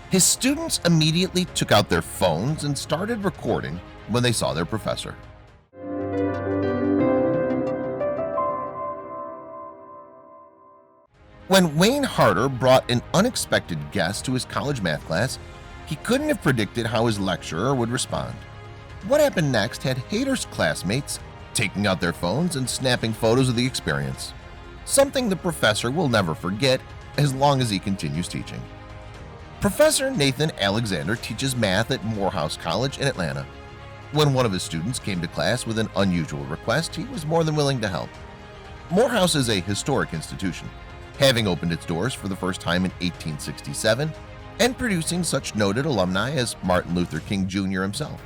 His students immediately took out their phones and started recording when they saw their professor. When Wayne Harder brought an unexpected guest to his college math class, he couldn't have predicted how his lecturer would respond. What happened next had Hader's classmates taking out their phones and snapping photos of the experience, something the professor will never forget as long as he continues teaching. Professor Nathan Alexander teaches math at Morehouse College in Atlanta. When one of his students came to class with an unusual request, he was more than willing to help. Morehouse is a historic institution, having opened its doors for the first time in 1867 and producing such noted alumni as Martin Luther King Jr. himself.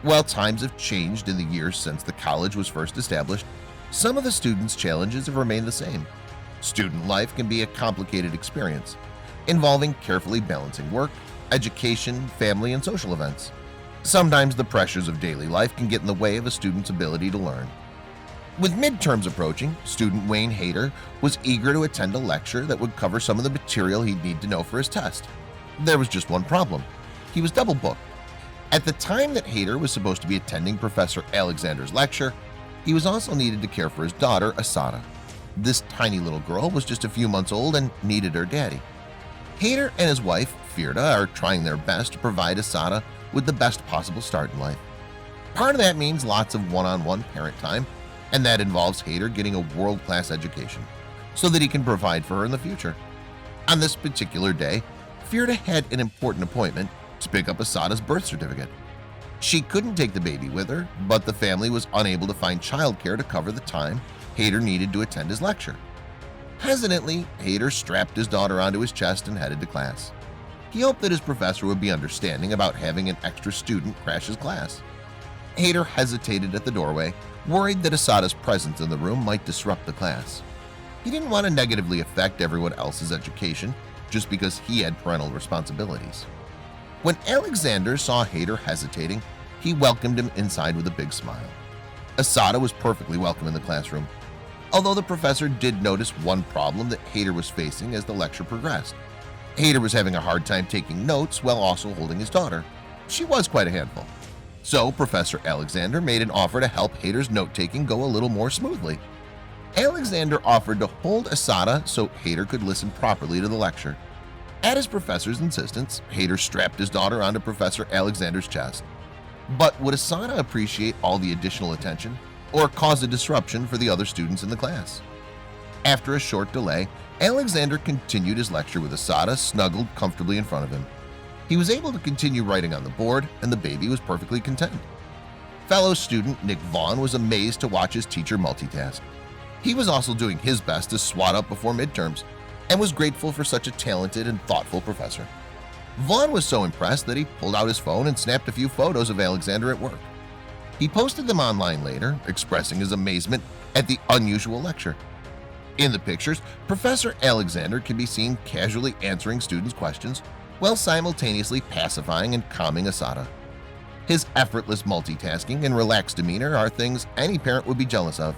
While times have changed in the years since the college was first established, some of the students' challenges have remained the same. Student life can be a complicated experience, involving carefully balancing work, education, family, and social events. Sometimes the pressures of daily life can get in the way of a student's ability to learn. With midterms approaching, student Wayne Hader was eager to attend a lecture that would cover some of the material he'd need to know for his test. There was just one problem. He was double booked. At the time that Hader was supposed to be attending Professor Alexander's lecture, he was also needed to care for his daughter, Asada. This tiny little girl was just a few months old and needed her daddy. Hader and his wife, Firda, are trying their best to provide Asada with the best possible start in life. Part of that means lots of one-on-one parent time, and that involves Hader getting a world-class education so that he can provide for her in the future. On this particular day, Firda had an important appointment to pick up Asada's birth certificate. She couldn't take the baby with her, but the family was unable to find childcare to cover the time Hader needed to attend his lecture. Hesitantly, Hader strapped his daughter onto his chest and headed to class. He hoped that his professor would be understanding about having an extra student crash his class. Hader hesitated at the doorway, worried that Asada's presence in the room might disrupt the class. He didn't want to negatively affect everyone else's education just because he had parental responsibilities. When Alexander saw Hader hesitating, he welcomed him inside with a big smile. Asada was perfectly welcome in the classroom, although the professor did notice one problem that Hader was facing as the lecture progressed. Hader was having a hard time taking notes while also holding his daughter. She was quite a handful. So Professor Alexander made an offer to help Hader's note-taking go a little more smoothly. Alexander offered to hold Asada so Hader could listen properly to the lecture. At his professor's insistence, Hader strapped his daughter onto Professor Alexander's chest. But would Asada appreciate all the additional attention or cause a disruption for the other students in the class? After a short delay, Alexander continued his lecture with Asada snuggled comfortably in front of him. He was able to continue writing on the board, and the baby was perfectly content. Fellow student Nick Vaughn was amazed to watch his teacher multitask. He was also doing his best to swat up before midterms and was grateful for such a talented and thoughtful professor. Vaughn was so impressed that he pulled out his phone and snapped a few photos of Alexander at work. He posted them online later, expressing his amazement at the unusual lecture. In the pictures, Professor Alexander can be seen casually answering students' questions while simultaneously pacifying and calming Asada. His effortless multitasking and relaxed demeanor are things any parent would be jealous of.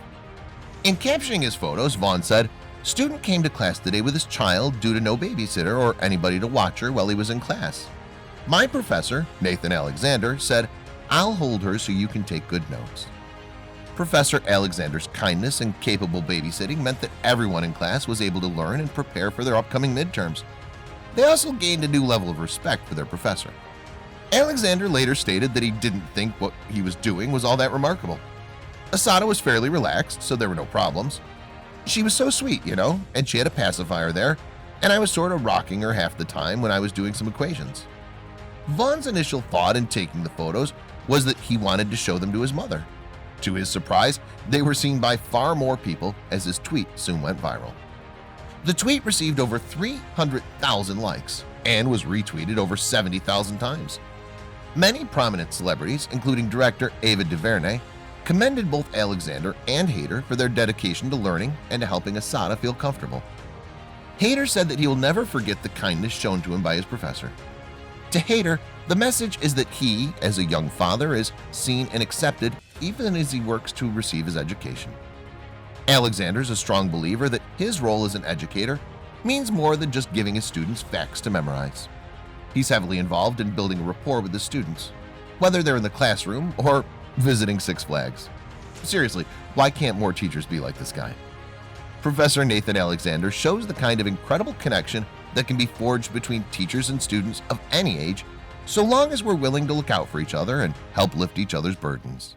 In captioning his photos, Vaughn said, "Student came to class today with his child due to no babysitter or anybody to watch her while he was in class. My professor, Nathan Alexander, said, 'I'll hold her so you can take good notes.'" Professor Alexander's kindness and capable babysitting meant that everyone in class was able to learn and prepare for their upcoming midterms. They also gained a new level of respect for their professor. Alexander later stated that he didn't think what he was doing was all that remarkable. Asada was fairly relaxed, so there were no problems. She was so sweet, you know, and she had a pacifier there, and I was sort of rocking her half the time when I was doing some equations. Vaughn's initial thought in taking the photos was that he wanted to show them to his mother. To his surprise, they were seen by far more people as his tweet soon went viral. The tweet received over 300,000 likes and was retweeted over 70,000 times. Many prominent celebrities, including director Ava DuVernay, commended both Alexander and Hader for their dedication to learning and to helping Asada feel comfortable. Hader said that he will never forget the kindness shown to him by his professor. To Hader, the message is that he, as a young father, is seen and accepted even as he works to receive his education. Alexander is a strong believer that his role as an educator means more than just giving his students facts to memorize. He's heavily involved in building a rapport with the students, whether they're in the classroom or visiting Six Flags. Seriously, why can't more teachers be like this guy? Professor Nathan Alexander shows the kind of incredible connection that can be forged between teachers and students of any age, so long as we're willing to look out for each other and help lift each other's burdens.